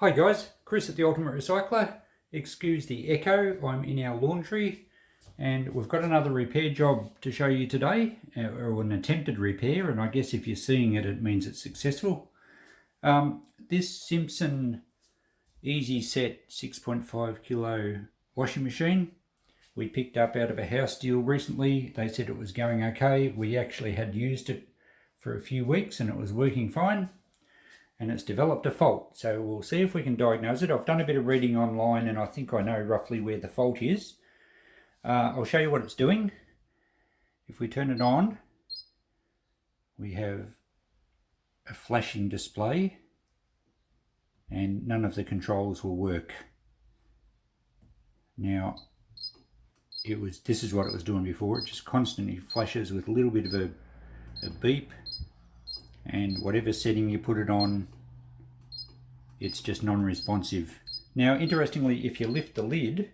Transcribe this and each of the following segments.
Hi guys, Chris at the Ultimate Recycler. Excuse the echo, I'm in our laundry and we've got another repair job to show you today, or an attempted repair, and I guess if you're seeing it, it means it's successful. This Simpson Eziset 6.5 kilo washing machine we picked up out of a house deal recently. They said it was going okay. We actually had used it for a few weeks and it was working fine. And it's developed a fault, so we'll see if we can diagnose it. I've done a bit of reading online and I think I know roughly where the fault is. I'll show you what it's doing. If we turn it on, we have a flashing display and none of the controls will work. Now, this is what it was doing before. It just constantly flashes with a little bit of a beep, and whatever setting you put it on, it's just non-responsive. Now, interestingly, if you lift the lid,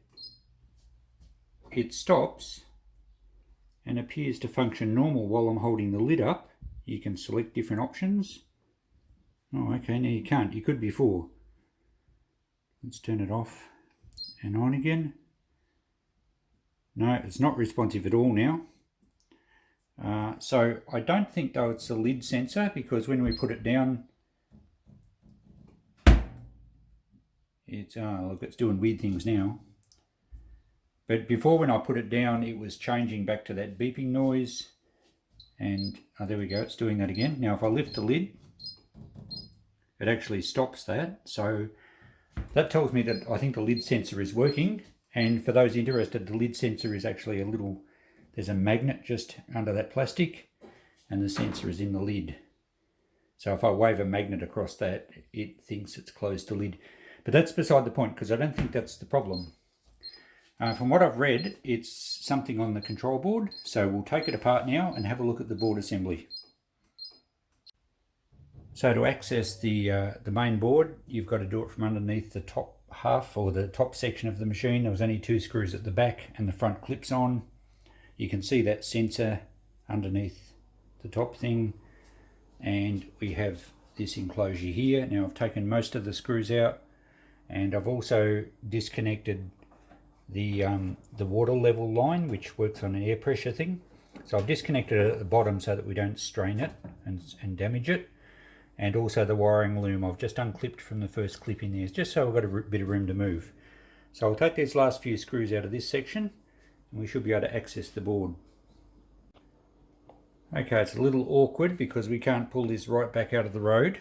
it stops and appears to function normal while I'm holding the lid up. You can select different options. Oh, okay, now you can't. You could before. Let's turn it off and on again. No, it's not responsive at all now. So I don't think though it's the lid sensor, because when we put it down, it's look, it's doing weird things now. But before, when I put it down, it was changing back to that beeping noise, and there we go, it's doing that again. Now if I lift the lid, it actually stops that. So that tells me that I think the lid sensor is working. And for those interested, the lid sensor is actually there's a magnet just under that plastic, and the sensor is in the lid. So if I wave a magnet across that, it thinks it's closed the lid. But that's beside the point, because I don't think that's the problem. From what I've read, it's something on the control board. So we'll take it apart now and have a look at the board assembly. So to access the main board, you've got to do it from underneath the top half, or the top section of the machine. There was only 2 screws at the back and the front clips on. You can see that sensor underneath the top thing, and we have this enclosure here. Now I've taken most of the screws out, and I've also disconnected the water level line, which works on an air pressure thing. So I've disconnected it at the bottom so that we don't strain it and damage it. And also the wiring loom, I've just unclipped from the first clip in there, just so I've got a bit of room to move. So I'll take these last few screws out of this section, and we should be able to access the board. Okay, it's a little awkward because we can't pull this right back out of the road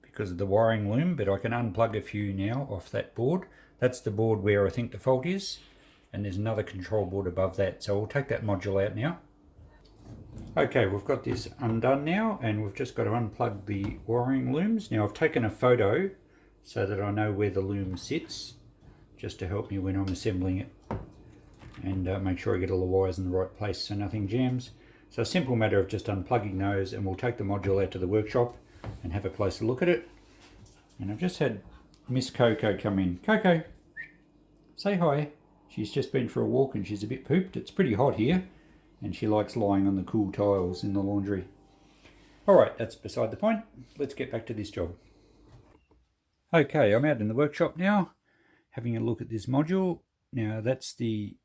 because of the wiring loom, but I can unplug a few now off that board. That's the board where I think the fault is, and there's another control board above that. So we'll take that module out now. Okay, we've got this undone now, and we've just got to unplug the wiring looms. Now I've taken a photo so that I know where the loom sits, just to help me when I'm assembling it, and make sure I get all the wires in the right place so nothing jams. So a simple matter of just unplugging those, and we'll take the module out to the workshop and have a closer look at it. And I've just had Miss Coco come in. Coco, say hi. She's just been for a walk and she's a bit pooped. It's pretty hot here, and she likes lying on the cool tiles in the laundry. Alright, that's beside the point. Let's get back to this job. Okay, I'm out in the workshop now, having a look at this module. Now that's the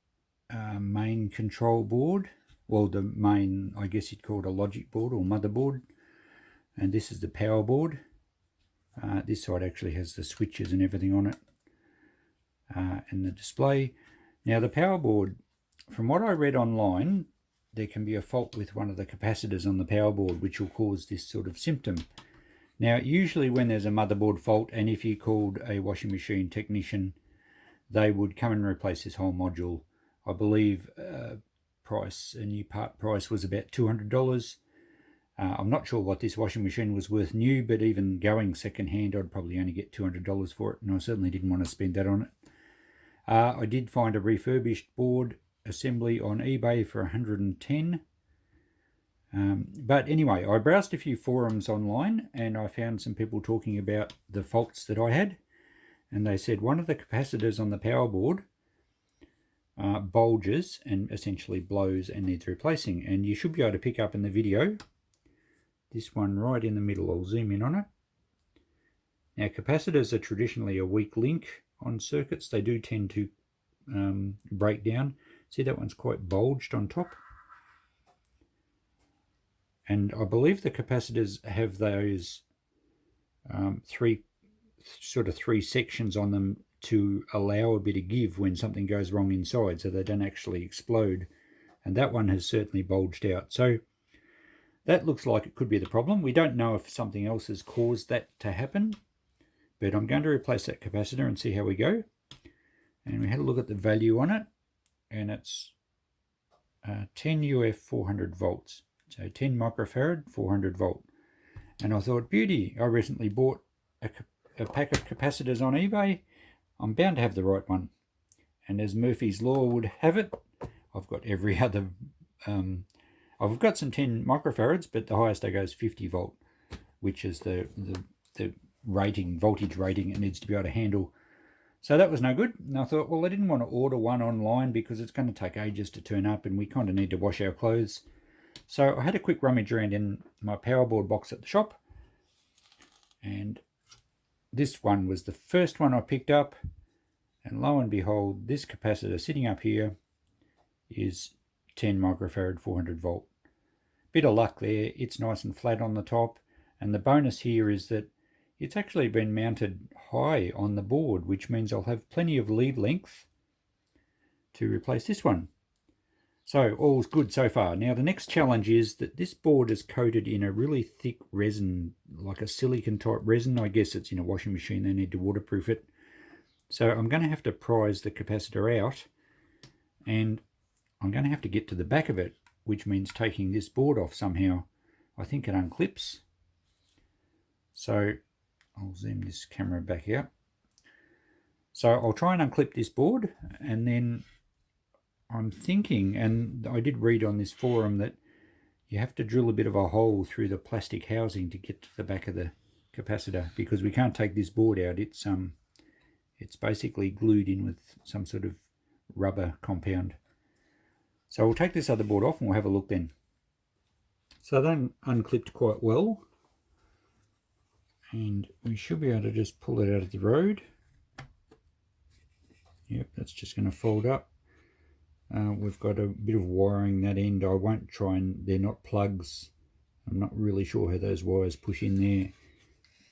main control board. Well, the main, I guess you'd call it a logic board or motherboard. And this is the power board. This side actually has the switches and everything on it, and the display. Now the power board, from what I read online, there can be a fault with one of the capacitors on the power board, which will cause this sort of symptom. Now usually when there's a motherboard fault, and if you called a washing machine technician, they would come and replace this whole module. I believe a new part price was about $200. I'm not sure what this washing machine was worth new, but even going second hand, I'd probably only get $200 for it, and I certainly didn't want to spend that on it. I did find a refurbished board assembly on eBay for $110. But anyway, I browsed a few forums online and I found some people talking about the faults that I had, and they said one of the capacitors on the power board bulges and essentially blows and needs replacing, and you should be able to pick up in the video this one right in the middle. I'll zoom in on it. Now capacitors are traditionally a weak link on circuits. They do tend to break down. See, that one's quite bulged on top. And I believe the capacitors have those three sections on them to allow a bit of give when something goes wrong inside, so they don't actually explode. And that one has certainly bulged out. So that looks like it could be the problem. We don't know if something else has caused that to happen, but I'm going to replace that capacitor and see how we go. And we had a look at the value on it, and it's 10 UF 400 volts. So 10 microfarad, 400 volt. And I thought, beauty, I recently bought a pack of capacitors on eBay. I'm bound to have the right one. And as Murphy's Law would have it, I've got every other... I've got some 10 microfarads, but the highest I go is 50 volt, which is the voltage rating it needs to be able to handle. So that was no good. And I thought, well, I didn't want to order one online because it's going to take ages to turn up and we kind of need to wash our clothes. So I had a quick rummage around in my powerboard box at the shop, and this one was the first one I picked up, and lo and behold, this capacitor sitting up here is 10 microfarad 400 volt. Bit of luck there, it's nice and flat on the top, and the bonus here is that it's actually been mounted high on the board, which means I'll have plenty of lead length to replace this one. So all's good so far. Now the next challenge is that this board is coated in a really thick resin, like a silicon type resin. I guess it's in a washing machine, they need to waterproof it. So I'm going to have to prise the capacitor out, and I'm going to have to get to the back of it, which means taking this board off somehow. I think it unclips. So I'll zoom this camera back out. So I'll try and unclip this board, and then I'm thinking, and I did read on this forum, that you have to drill a bit of a hole through the plastic housing to get to the back of the capacitor, because we can't take this board out. It's basically glued in with some sort of rubber compound. So we'll take this other board off and we'll have a look then. So that unclipped quite well, and we should be able to just pull it out of the road. Yep, that's just going to fold up. We've got a bit of wiring that end. I won't try, and they're not plugs. I'm not really sure how those wires push in there.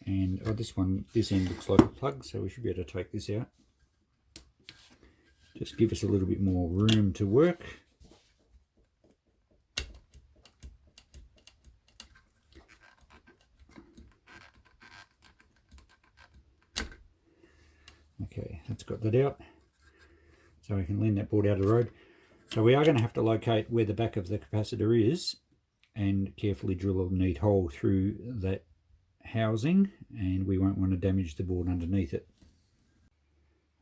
And this end looks like a plug, so we should be able to take this out. Just give us a little bit more room to work. Okay, that's got that out. So we can lean that board out of the road. So we are going to have to locate where the back of the capacitor is and carefully drill a neat hole through that housing, and we won't want to damage the board underneath it.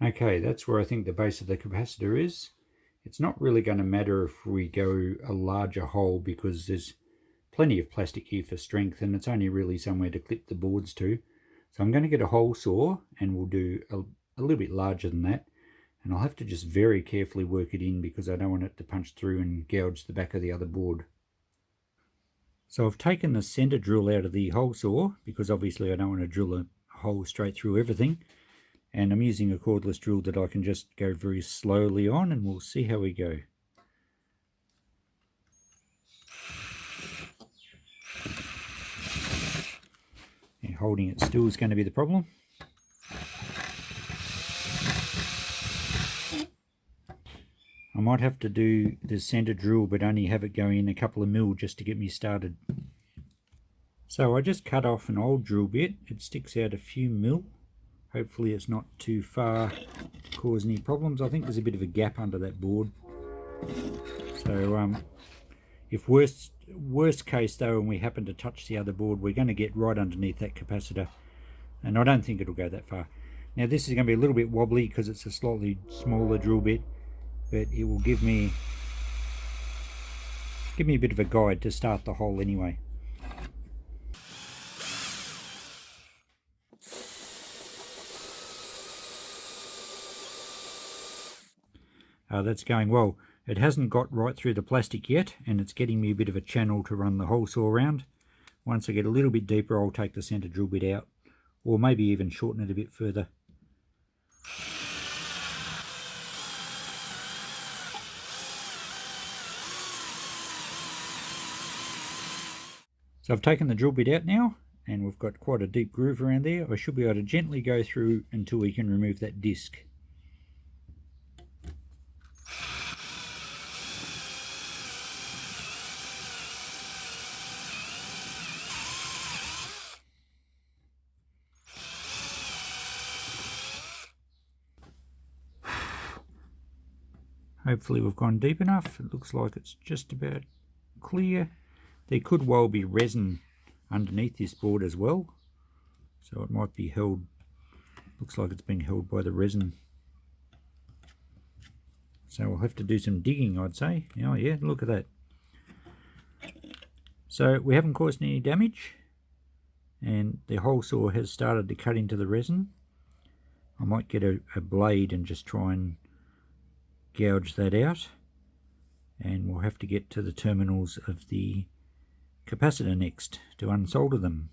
Okay, that's where I think the base of the capacitor is. It's not really going to matter if we go a larger hole because there's plenty of plastic here for strength, and it's only really somewhere to clip the boards to. So I'm going to get a hole saw, and we'll do a little bit larger than that. And I'll have to just very carefully work it in because I don't want it to punch through and gouge the back of the other board. So I've taken the center drill out of the hole saw because obviously I don't want to drill a hole straight through everything. And I'm using a cordless drill that I can just go very slowly on, and we'll see how we go. Yeah, holding it still is going to be the problem. I might have to do the center drill, but only have it go in a couple of mil just to get me started. So I just cut off an old drill bit. It sticks out a few mil. Hopefully it's not too far to cause any problems. I think there's a bit of a gap under that board. So if worst case though, and we happen to touch the other board, we're going to get right underneath that capacitor. And I don't think it'll go that far. Now this is going to be a little bit wobbly because it's a slightly smaller drill bit, but it will give me a bit of a guide to start the hole anyway. That's going well. It hasn't got right through the plastic yet, and it's getting me a bit of a channel to run the hole saw around. Once I get a little bit deeper, I'll take the center drill bit out. or maybe even shorten it a bit further. So I've taken the drill bit out now, and we've got quite a deep groove around there. I should be able to gently go through until we can remove that disc. Hopefully we've gone deep enough. It looks like it's just about clear. There could well be resin underneath this board as well, so it might be held, looks like it's being held by the resin. So we'll have to do some digging, I'd say. Oh yeah, look at that. So we haven't caused any damage, and the hole saw has started to cut into the resin. I might get a blade and just try and gouge that out, and we'll have to get to the terminals of the capacitor next to unsolder them.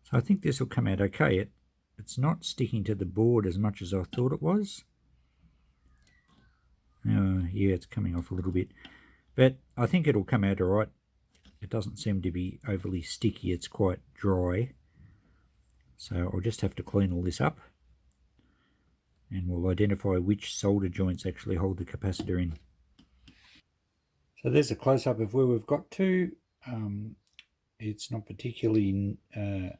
So I think this will come out okay. It's not sticking to the board as much as I thought it was. Yeah, it's coming off a little bit, but I think it'll come out alright. It doesn't seem to be overly sticky, it's quite dry. So I'll just have to clean all this up, and we'll identify which solder joints actually hold the capacitor in. So there's a close-up of where we've got to. It's not particularly a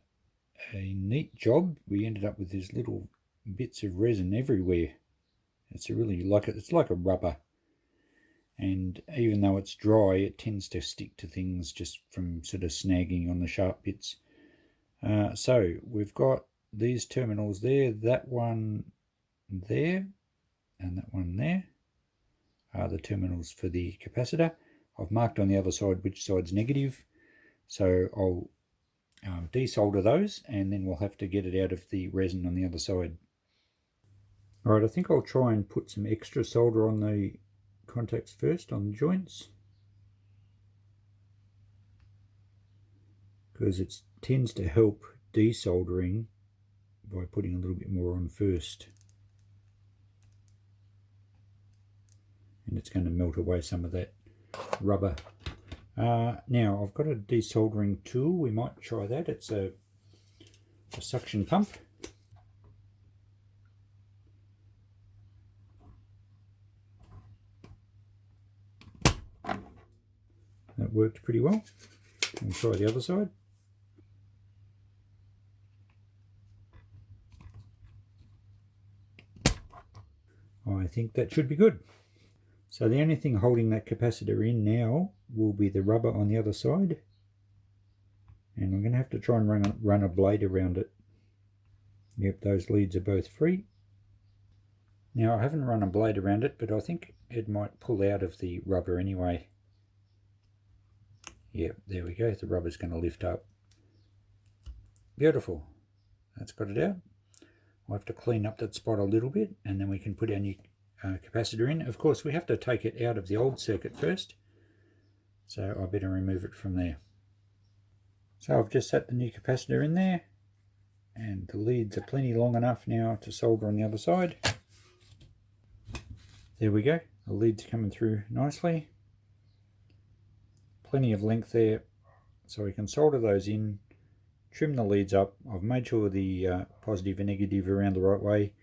neat job. We ended up with these little bits of resin everywhere. It's like a rubber, and even though it's dry, it tends to stick to things just from sort of snagging on the sharp bits. So we've got these terminals there, that one there, and that one there are the terminals for the capacitor. I've marked on the other side which side's negative, so I'll desolder those, and then we'll have to get it out of the resin on the other side. Alright, I think I'll try and put some extra solder on the contacts first, on the joints, because it tends to help desoldering by putting a little bit more on first. And it's going to melt away some of that rubber. Now I've got a desoldering tool. We might try that. It's a suction pump. That worked pretty well. We'll try the other side. I think that should be good. So the only thing holding that capacitor in now will be the rubber on the other side, and I'm going to have to try and run a blade around it. Yep, those leads are both free. Now I haven't run a blade around it, but I think it might pull out of the rubber anyway. Yep, there we go, the rubber's going to lift up. Beautiful, that's got it out. We'll have to clean up that spot a little bit, and then we can put our new capacitor in. Of course, we have to take it out of the old circuit first, so I better remove it from there. So I've just set the new capacitor in there, and the leads are plenty long enough now to solder on the other side. There we go, the leads are coming through nicely. Plenty of length there, so we can solder those in, trim the leads up. I've made sure the positive and negative are around the right way.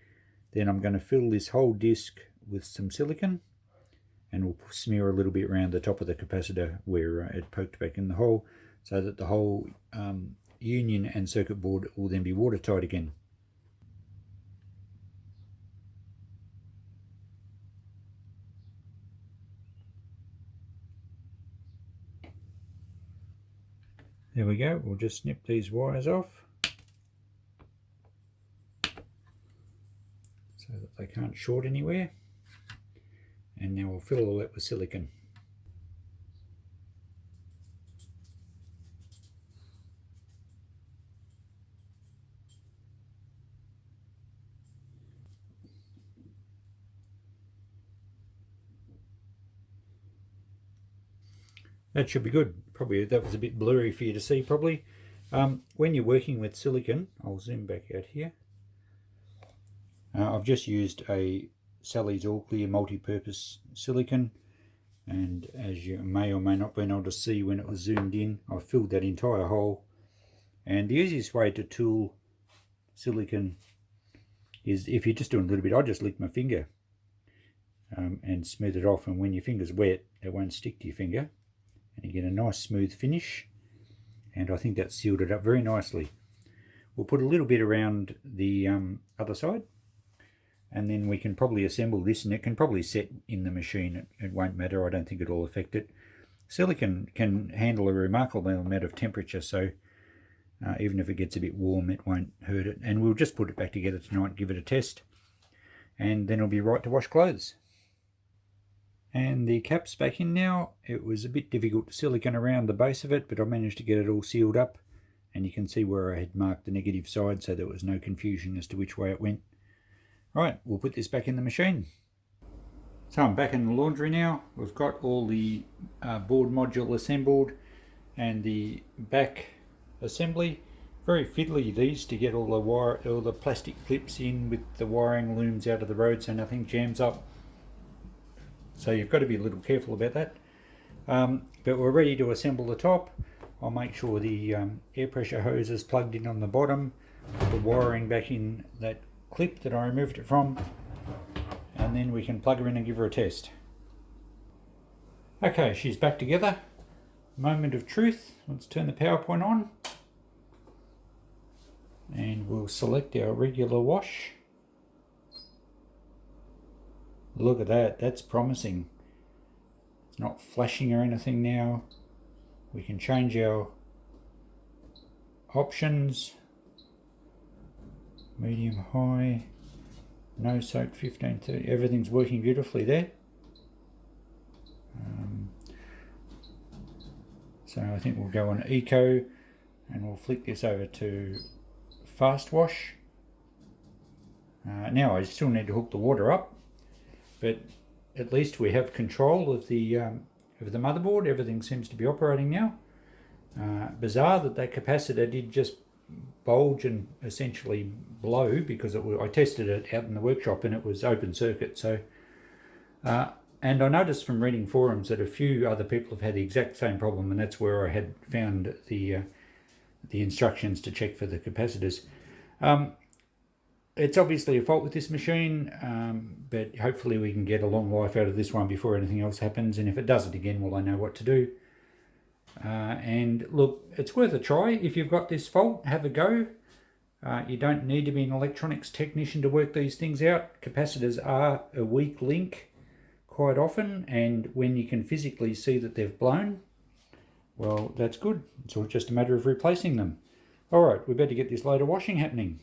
Then I'm going to fill this whole disc with some silicone, and we'll smear a little bit around the top of the capacitor where it poked back in the hole, so that the whole union and circuit board will then be watertight again. There we go, we'll just snip these wires off so that they can't short anywhere. And now we'll fill all that with silicone. That should be good. Probably that was a bit blurry for you to see probably, When you're working with silicon, I'll zoom back out here. I've just used a Sally's All Clear multi-purpose silicon, and as you may or may not been able to see when it was zoomed in, I've filled that entire hole. And the easiest way to tool silicon is, if you're just doing a little bit, I just lick my finger and smooth it off, and when your finger's wet it won't stick to your finger and you get a nice smooth finish. And I think that sealed it up very nicely. We'll put a little bit around the other side, and then we can probably assemble this, and it can probably set in the machine. It won't matter. I don't think it'll affect it. Silicon can handle a remarkable amount of temperature, so even if it gets a bit warm, it won't hurt it. And we'll just put it back together tonight, give it a test, and then it'll be right to wash clothes. And the cap's back in now. It was a bit difficult to silicon around the base of it, but I managed to get it all sealed up, and you can see where I had marked the negative side, so there was no confusion as to which way it went. Right, we'll put this back in the machine. So I'm back in the laundry now. We've got all the board module assembled and the back assembly. Very fiddly these, to get all the plastic clips in with the wiring looms out of the road so nothing jams up. So you've got to be a little careful about that. But we're ready to assemble the top. I'll make sure the air pressure hose is plugged in on the bottom, the wiring back in that clip that I removed it from, and then we can plug her in and give her a test. Okay, she's back together. Moment of truth. Let's turn the PowerPoint on, and we'll select our regular wash. Look at that, that's promising. It's not flashing or anything now. We can change our options. Medium, high, no soak, 15, 30. Everything's working beautifully there. So I think we'll go on eco, and we'll flick this over to fast wash. Now I still need to hook the water up, but at least we have control of the motherboard. Everything seems to be operating now. Bizarre that capacitor did just bulge and essentially blow, because I tested it out in the workshop and it was open circuit. So and I noticed from reading forums that a few other people have had the exact same problem, and that's where I had found the instructions to check for the capacitors. It's obviously a fault with this machine, but hopefully we can get a long life out of this one before anything else happens, and if it does it again, well, I know what to do. And look, it's worth a try. If you've got this fault, have a go. You don't need to be an electronics technician to work these things out. Capacitors are a weak link quite often, and when you can physically see that they've blown, well, that's good. It's all just a matter of replacing them. Alright, we better get this load of washing happening.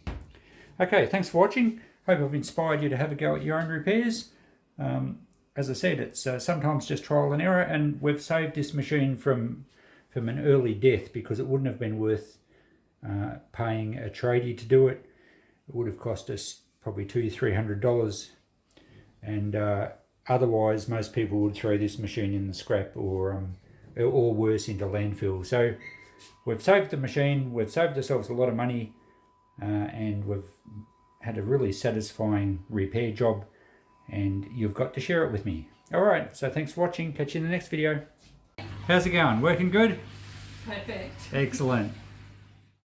Okay, thanks for watching. Hope I've inspired you to have a go at your own repairs. As I said, it's sometimes just trial and error, and we've saved this machine from an early death, because it wouldn't have been worth paying a tradie to do it. It would have cost us probably $200–300, and otherwise most people would throw this machine in the scrap, or worse, into landfill. So we've saved the machine, we've saved ourselves a lot of money, and we've had a really satisfying repair job, and you've got to share it with me. Alright, so thanks for watching. Catch you in the next video. How's it going? Working good? Perfect. Excellent.